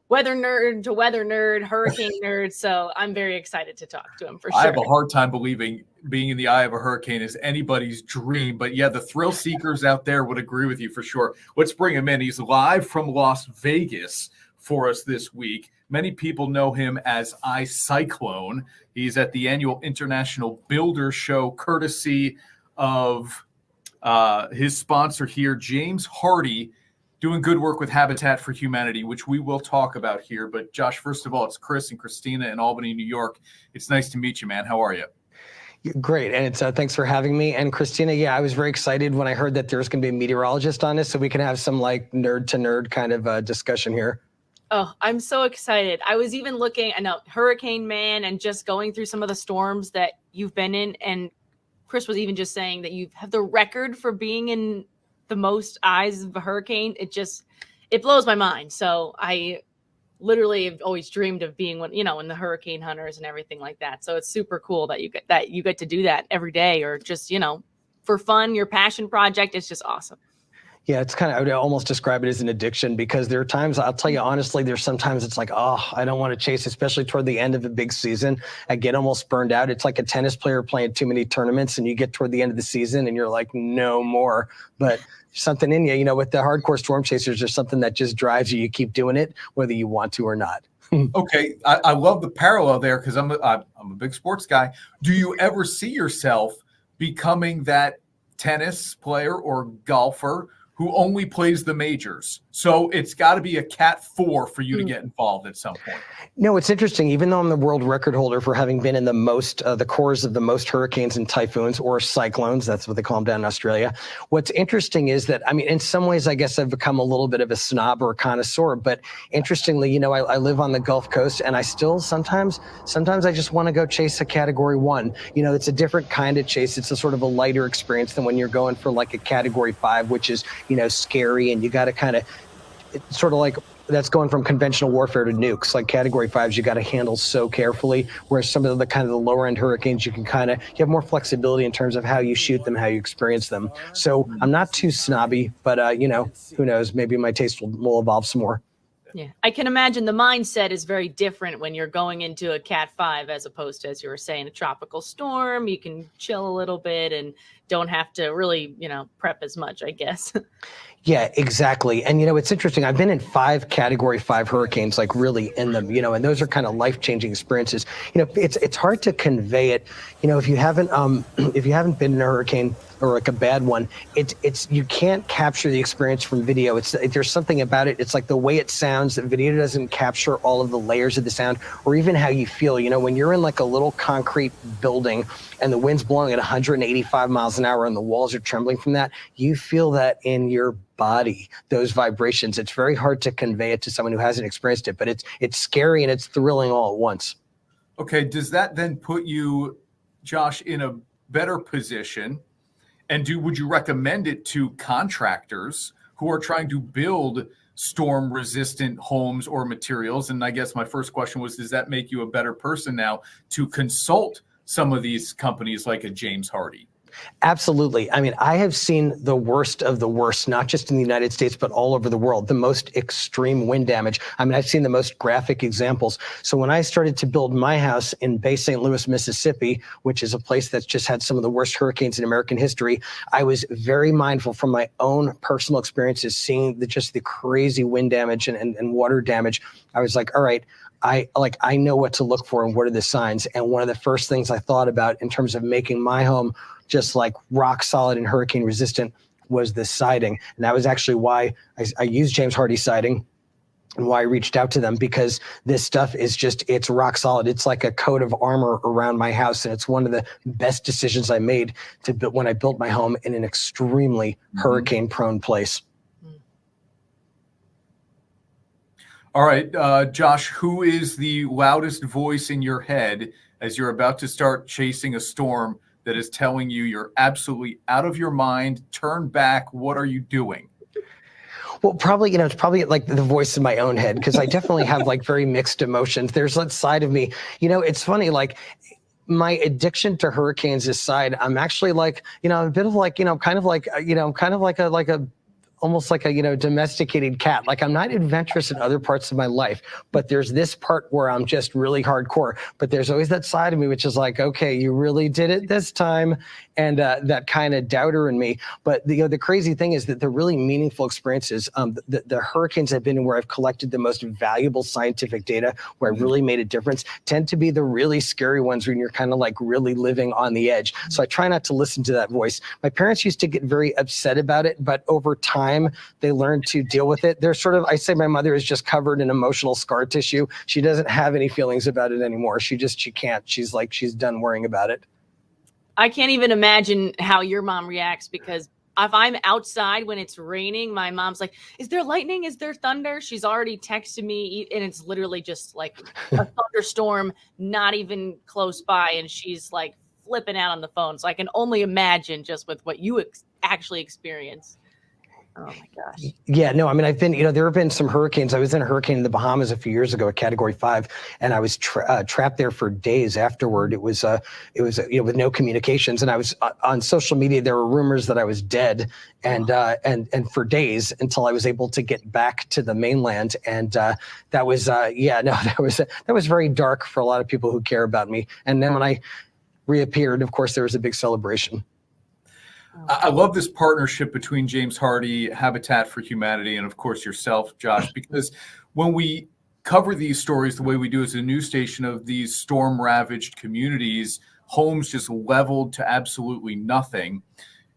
weather nerd to weather nerd, hurricane nerd. So I'm very excited to talk to him for sure. I have a hard time believing being in the eye of a hurricane is anybody's dream. But yeah, the thrill seekers out there would agree with you for sure. Let's bring him in. He's live from Las Vegas for us this week. Many people know him as iCyclone. He's at the annual International Builder Show, courtesy of his sponsor here, James Hardie, doing good work with Habitat for Humanity, which we will talk about here. But Josh, first of all, it's Chris and Christina in Albany, New York. It's nice to meet you, man. How are you? Great. And it's thanks for having me. And Christina, yeah, I was very excited when I heard that there's going to be a meteorologist on this, so we can have some like nerd to nerd kind of discussion here. Oh, I'm so excited. I was even looking, I know, Hurricane Man, and just going through some of the storms that you've been in. And Chris was even just saying that you have the record for being in the most eyes of a hurricane. It blows my mind. So I literally have always dreamed of being in the hurricane hunters and everything like that. So it's super cool that you get to do that every day, or just, for fun, your passion project. It's just awesome. Yeah, it's kind of, I would almost describe it as an addiction, because there are times, I'll tell you honestly, there's sometimes it's like, oh, I don't want to chase, especially toward the end of a big season. I get almost burned out. It's like a tennis player playing too many tournaments, and you get toward the end of the season and you're like, no more. But something in you, with the hardcore storm chasers, there's something that just drives you. You keep doing it, whether you want to or not. Okay, I love the parallel there, because I'm a big sports guy. Do you ever see yourself becoming that tennis player or golfer who only plays the majors? So it's got to be a Cat 4 for you to get involved at some point. No, it's interesting. Even though I'm the world record holder for having been in the cores of the most hurricanes and typhoons, or cyclones, that's what they call them down in Australia. What's interesting is that, in some ways, I guess I've become a little bit of a snob or a connoisseur. But interestingly, I live on the Gulf Coast, and I still sometimes I just want to go chase a Category 1. It's a different kind of chase. It's a sort of a lighter experience than when you're going for like a Category 5, which is scary, and you got to kind of, it's sort of like that's going from conventional warfare to nukes. Like Category 5s, you got to handle so carefully, whereas some of the kind of the lower end hurricanes, you have more flexibility in terms of how you shoot them, how you experience them. So I'm not too snobby, but who knows, maybe my taste will evolve some more. Yeah, I can imagine the mindset is very different when you're going into a Cat 5 as opposed to, as you were saying, a tropical storm. You can chill a little bit and don't have to really, prep as much, I guess. Yeah, exactly. And, it's interesting. I've been in 5 Category 5 hurricanes, like really in them, and those are kind of life-changing experiences. It's hard to convey it. If you haven't been in a hurricane or like a bad one, it's you can't capture the experience from video. There's something about it. It's like the way it sounds. The video doesn't capture all of the layers of the sound, or even how you feel. When you're in like a little concrete building and the wind's blowing at 185 miles an hour and the walls are trembling from that, you feel that in your body, those vibrations. It's very hard to convey it to someone who hasn't experienced it, but it's scary and it's thrilling all at once. Okay, does that then put you, Josh, in a better position? And would you recommend it to contractors who are trying to build storm-resistant homes or materials? And I guess my first question was, does that make you a better person now to consult some of these companies like a James Hardie? Absolutely. I have seen the worst of the worst, not just in the United States, but all over the world, the most extreme wind damage. I've seen the most graphic examples. So when I started to build my house in Bay St. Louis, Mississippi, which is a place that's just had some of the worst hurricanes in American history, I was very mindful from my own personal experiences, seeing just the crazy wind damage and water damage. I was like, all right, I know what to look for and what are the signs. And one of the first things I thought about in terms of making my home just like rock solid and hurricane resistant was the siding. And that was actually why I used James Hardie siding and why I reached out to them, because this stuff is it's rock solid. It's like a coat of armor around my house. And it's one of the best decisions I made when I built my home in an extremely hurricane prone place. All right, Josh, who is the loudest voice in your head as you're about to start chasing a storm that is telling you you're absolutely out of your mind? Turn back. What are you doing? Well, probably, it's probably like the voice in my own head, because I definitely have like very mixed emotions. There's that side of me, it's funny, like my addiction to hurricanes aside, I'm actually like, a bit of like, kind of like a almost like a, domesticated cat. Like I'm not adventurous in other parts of my life, but there's this part where I'm just really hardcore. But there's always that side of me, which is like, okay, you really did it this time. And that kind of doubter in me. But the crazy thing is that the really meaningful experiences, the hurricanes I've been in where I've collected the most valuable scientific data, where I really made a difference, tend to be the really scary ones when you're kind of like really living on the edge. So I try not to listen to that voice. My parents used to get very upset about it, but over time, they learned to deal with it. They're sort of, I say my mother is just covered in emotional scar tissue. She doesn't have any feelings about it anymore. She can't. She's done worrying about it. I can't even imagine how your mom reacts, because if I'm outside when it's raining, my mom's like, is there lightning? Is there thunder? She's already texted me, and it's literally just like a thunderstorm, not even close by. And she's like flipping out on the phone. So I can only imagine just with what you actually experience. Oh my gosh. Yeah, no, I mean, I've been, there have been some hurricanes. I was in a hurricane in the Bahamas a few years ago, a Category 5, and I was trapped there for days afterward. It was with no communications, and I was on social media. There were rumors that I was dead, and for days until I was able to get back to the mainland. And that was very dark for a lot of people who care about me. And then when I reappeared, of course, there was a big celebration. I love this partnership between James Hardie, Habitat for Humanity, and of course yourself, Josh, because when we cover these stories the way we do as a news station of these storm-ravaged communities, homes just leveled to absolutely nothing,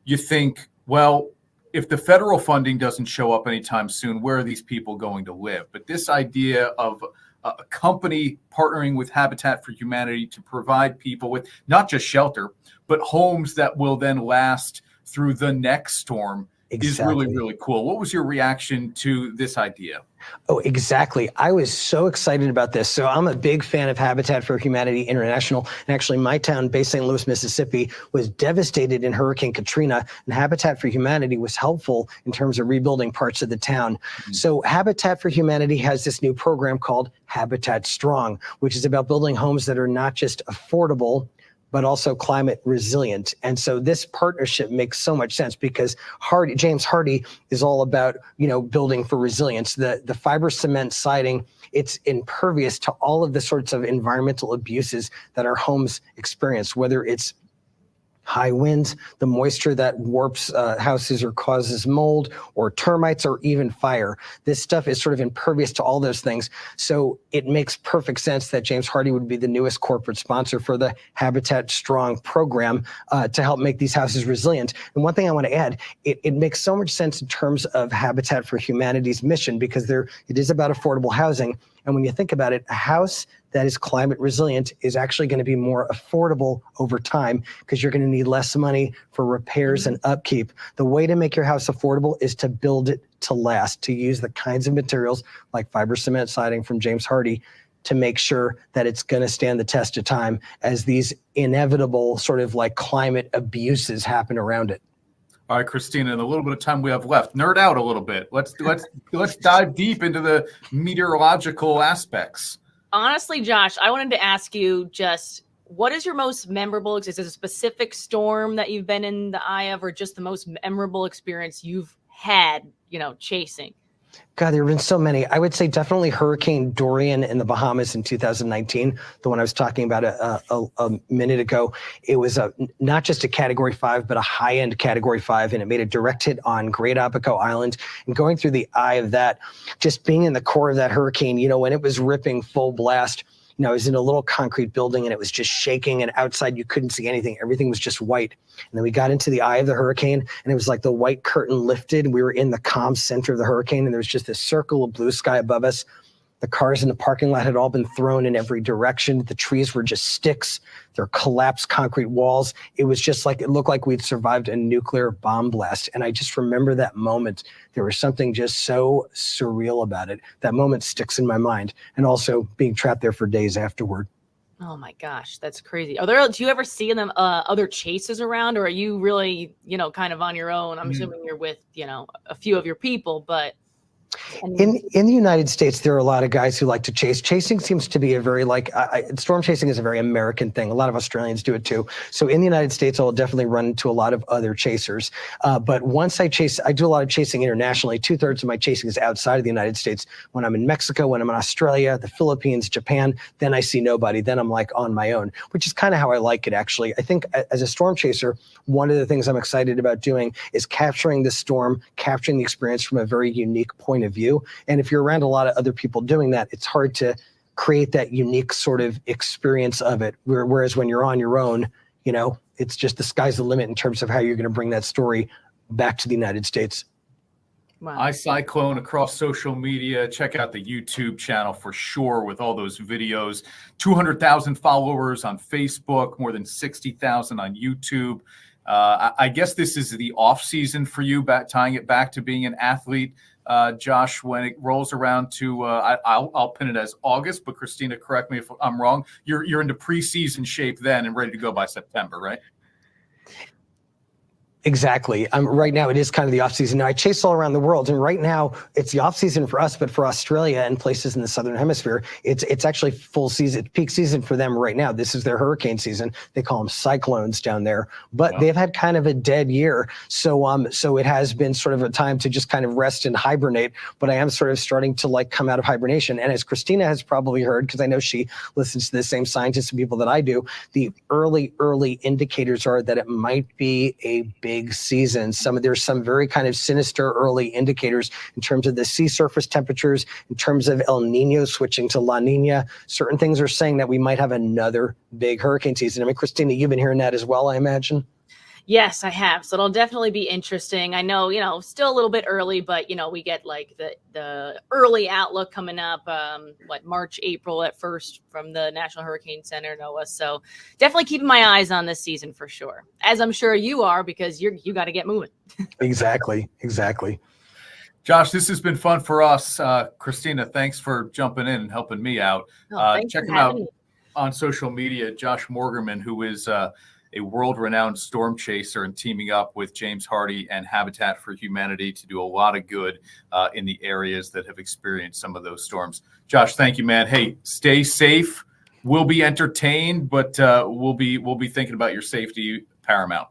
you think, well, if the federal funding doesn't show up anytime soon, where are these people going to live? But this idea of a company partnering with Habitat for Humanity to provide people with not just shelter, but homes that will then last through the next storm is really, really cool. What was your reaction to this idea? Oh, exactly. I was so excited about this. So I'm a big fan of Habitat for Humanity International. And actually my town, Bay St. Louis, Mississippi, was devastated in Hurricane Katrina, and Habitat for Humanity was helpful in terms of rebuilding parts of the town. Mm-hmm. So Habitat for Humanity has this new program called Habitat Strong, which is about building homes that are not just affordable, but also climate resilient. And so this partnership makes so much sense because James Hardie is all about, building for resilience. The fiber cement siding, it's impervious to all of the sorts of environmental abuses that our homes experience, whether it's high winds, the moisture that warps houses or causes mold, or termites, or even fire. This stuff is sort of impervious to all those things. So it makes perfect sense that James Hardie would be the newest corporate sponsor for the Habitat Strong program to help make these houses resilient. And one thing I want to add, it makes so much sense in terms of Habitat for Humanity's mission, because it is about affordable housing. And when you think about it, a house that is climate resilient is actually going to be more affordable over time, because you're going to need less money for repairs and upkeep. The way to make your house affordable is to build it to last, to use the kinds of materials like fiber cement siding from James Hardie to make sure that it's going to stand the test of time as these inevitable sort of like climate abuses happen around it. All right, Christina, in the little bit of time we have left, nerd out a little bit. Let's dive deep into the meteorological aspects. Honestly, Josh, I wanted to ask you just, what is your most memorable? Is it a specific storm that you've been in the eye of, or just the most memorable experience you've had, chasing? God, there have been so many. I would say definitely Hurricane Dorian in the Bahamas in 2019, the one I was talking about a minute ago. It was not just a Category 5, but a high-end Category 5, and it made a direct hit on Great Abaco Island. And going through the eye of that, just being in the core of that hurricane, when it was ripping full blast, I was in a little concrete building and it was just shaking, and outside you couldn't see anything. Everything was just white. And then we got into the eye of the hurricane and it was like the white curtain lifted. We were in the calm center of the hurricane and there was just this circle of blue sky above us. The cars in the parking lot had all been thrown in every direction. The trees were just sticks. There were collapsed concrete walls. It was just like, it looked like we'd survived a nuclear bomb blast. And I just remember that moment. There was something just so surreal about it. That moment sticks in my mind. And also being trapped there for days afterward. Oh my gosh, that's crazy. Do you ever see them other chases around, or are you really, kind of on your own? I'm assuming you're with, a few of your people, but in the United States, there are a lot of guys who like to chase. Chasing seems to be a very storm chasing is a very American thing. A lot of Australians do it too. So in the United States, I'll definitely run into a lot of other chasers. But once I do a lot of chasing internationally. 2/3 of my chasing is outside of the United States. When I'm in Mexico, when I'm in Australia, the Philippines, Japan, then I see nobody. Then I'm like on my own, which is kind of how I like it, actually. I think as a storm chaser, one of the things I'm excited about doing is capturing the storm, capturing the experience from a very unique point of view. And if you're around a lot of other people doing that, it's hard to create that unique sort of experience of it. Whereas when you're on your own, it's just the sky's the limit in terms of how you're going to bring that story back to the United States. Wow. I cyclone across social media. Check out the YouTube channel for sure with all those videos. 200,000 followers on Facebook, more than 60,000 on YouTube. I guess this is the off season for you, tying it back to being an athlete. Josh, when it rolls around to, I'll pin it as August, but Christina, correct me if I'm wrong. You're into preseason shape then and ready to go by September, right? Exactly. Right now, it is kind of the off season. Now, I chase all around the world, and right now it's the off season for us, but for Australia and places in the southern hemisphere, it's actually full season, peak season for them right now. This is their hurricane season. They call them cyclones down there, but they've had kind of a dead year. So it has been sort of a time to just kind of rest and hibernate. But I am sort of starting to come out of hibernation. And as Christina has probably heard, because I know she listens to the same scientists and people that I do, the early indicators are that it might be a big season. There's some very kind of sinister early indicators in terms of the sea surface temperatures, in terms of El Nino switching to La Nina. Certain things are saying that we might have another big hurricane season. I mean, Christina, you've been hearing that as well, I imagine. Yes, I have. So it'll definitely be interesting. I know, still a little bit early, but, we get the early outlook coming up, March, April at first from the National Hurricane Center, NOAA. So definitely keeping my eyes on this season for sure, as I'm sure you are, because you got to get moving. Exactly. Josh, this has been fun for us. Christina, thanks for jumping in and helping me out. Check him out on social media, Josh Morgerman, who is a world-renowned storm chaser and teaming up with James Hardy and Habitat for Humanity to do a lot of good in the areas that have experienced some of those storms. Josh, thank you, man. Hey, stay safe. We'll be entertained, but we'll be thinking about your safety paramount.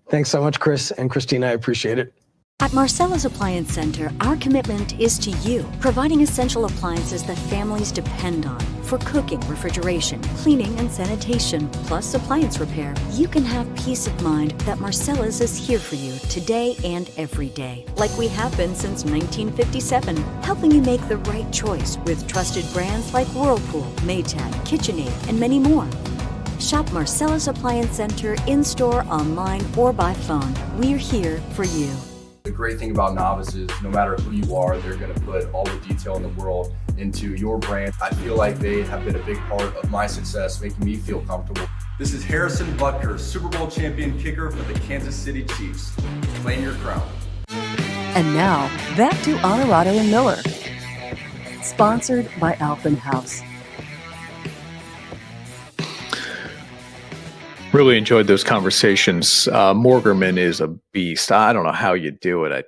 Thanks so much, Chris and Christina. I appreciate it. At Marcella's Appliance Center, our commitment is to you, providing essential appliances that families depend on for cooking, refrigeration, cleaning, and sanitation, plus appliance repair. You can have peace of mind that Marcella's is here for you today and every day, like we have been since 1957, helping you make the right choice with trusted brands like Whirlpool, Maytag, KitchenAid, and many more. Shop Marcella's Appliance Center in-store, online, or by phone. We're here for you. The great thing about novices, no matter who you are, they're going to put all the detail in the world into your brand. I feel like they have been a big part of my success, making me feel comfortable. This is Harrison Butker, Super Bowl champion kicker for the Kansas City Chiefs. Claim your crown. And now, back to Onorato and Miller. Sponsored by Alpenhaus. Really enjoyed those conversations. Morgerman is a beast. I don't know how you do it.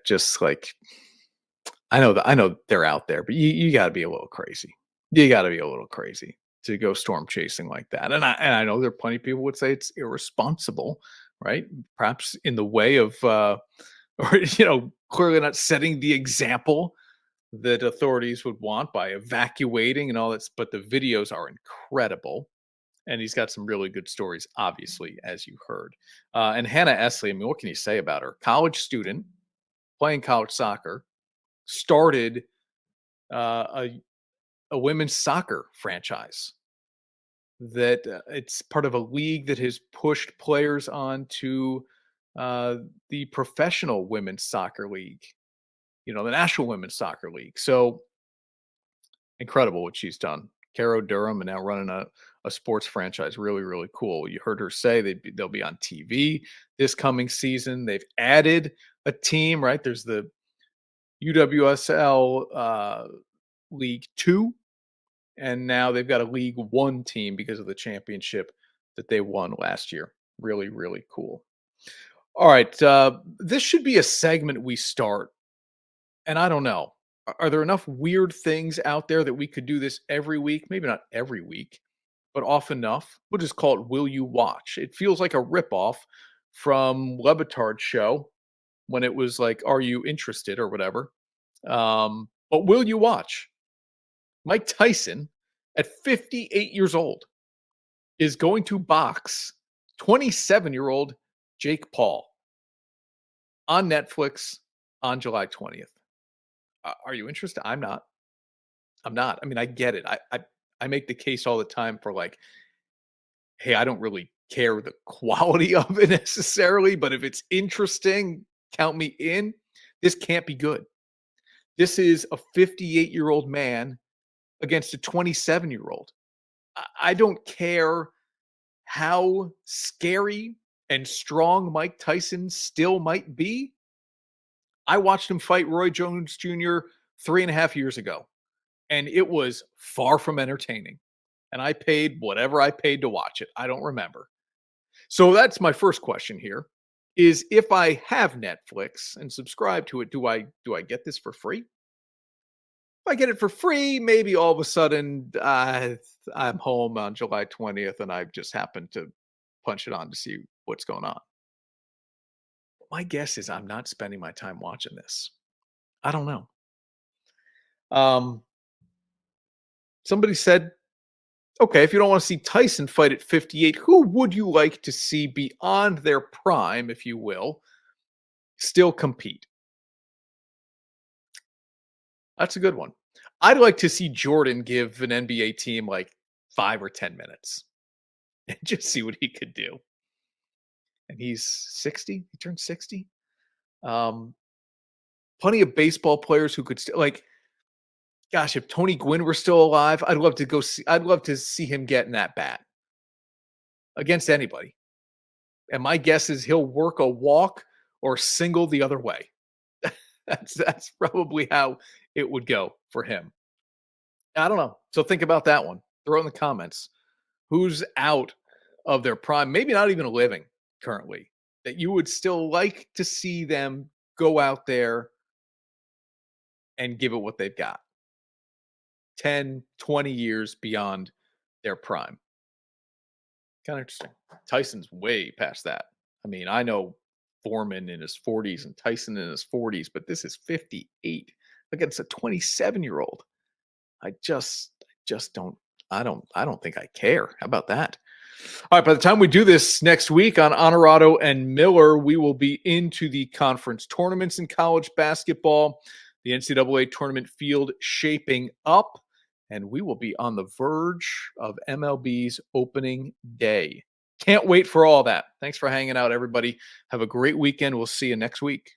I know they're out there, but you got to be a little crazy. You got to be a little crazy to go storm chasing like that. And I know there are plenty of people would say it's irresponsible, right? Perhaps in the way of, clearly not setting the example that authorities would want by evacuating and all that. But the videos are incredible. And he's got some really good stories, obviously, as you heard. And Hannah Esslie, I mean, what can you say about her? College student, playing college soccer, started a women's soccer franchise that it's part of a league that has pushed players onto the professional women's soccer league, the National Women's Soccer League. So incredible what she's done. Caro Durham and now running a sports franchise. Really, really cool. You heard her say they'll be on TV this coming season. They've added a team, right? There's the UWSL League 2, and now they've got a League 1 team because of the championship that they won last year. Really, really cool. All right. This should be a segment we start. And I don't know. Are there enough weird things out there that we could do this every week? Maybe not every week, but often enough. We'll just call it Will You Watch? It feels like a ripoff from Lebitard's show when it was like, Are You Interested or whatever. But will you watch? Mike Tyson, at 58 years old, is going to box 27-year-old Jake Paul on Netflix on July 20th. Are you interested? I'm not. I mean, I get it. I make the case all the time for like, hey, I don't really care the quality of it necessarily, but if it's interesting, count me in. This can't be good. This is a 58-year-old man against a 27-year-old. I don't care how scary and strong Mike Tyson still might be. I watched him fight Roy Jones Jr. 3.5 years ago, and it was far from entertaining. And I paid whatever I paid to watch it. I don't remember. So that's my first question here is if I have Netflix and subscribe to it, do I get this for free? If I get it for free, maybe all of a sudden I'm home on July 20th and I just happened to punch it on to see what's going on. My guess is I'm not spending my time watching this. I don't know. Somebody said, okay, if you don't want to see Tyson fight at 58, who would you like to see beyond their prime, if you will, still compete? That's a good one. I'd like to see Jordan give an NBA team like 5 or 10 minutes and just see what he could do. And he's 60. He turned 60. Plenty of baseball players who could still like, gosh, if Tony Gwynn were still alive, I'd love to see him get in that bat against anybody. And my guess is he'll work a walk or single the other way. That's probably how it would go for him. I don't know. So think about that one. Throw it in the comments. Who's out of their prime, maybe not even living currently, that you would still like to see them go out there and give it what they've got 10, 20 years beyond their prime. Kind of interesting. Tyson's way past that. I mean, I know Foreman in his 40s and Tyson in his 40s, but this is 58. Look, it's a 27-year-old. I just don't think I care. How about that? All right, by the time we do this next week on Onorato and Miller, we will be into the conference tournaments in college basketball, the NCAA tournament field shaping up, and we will be on the verge of MLB's opening day. Can't wait for all that. Thanks for hanging out, everybody. Have a great weekend. We'll see you next week.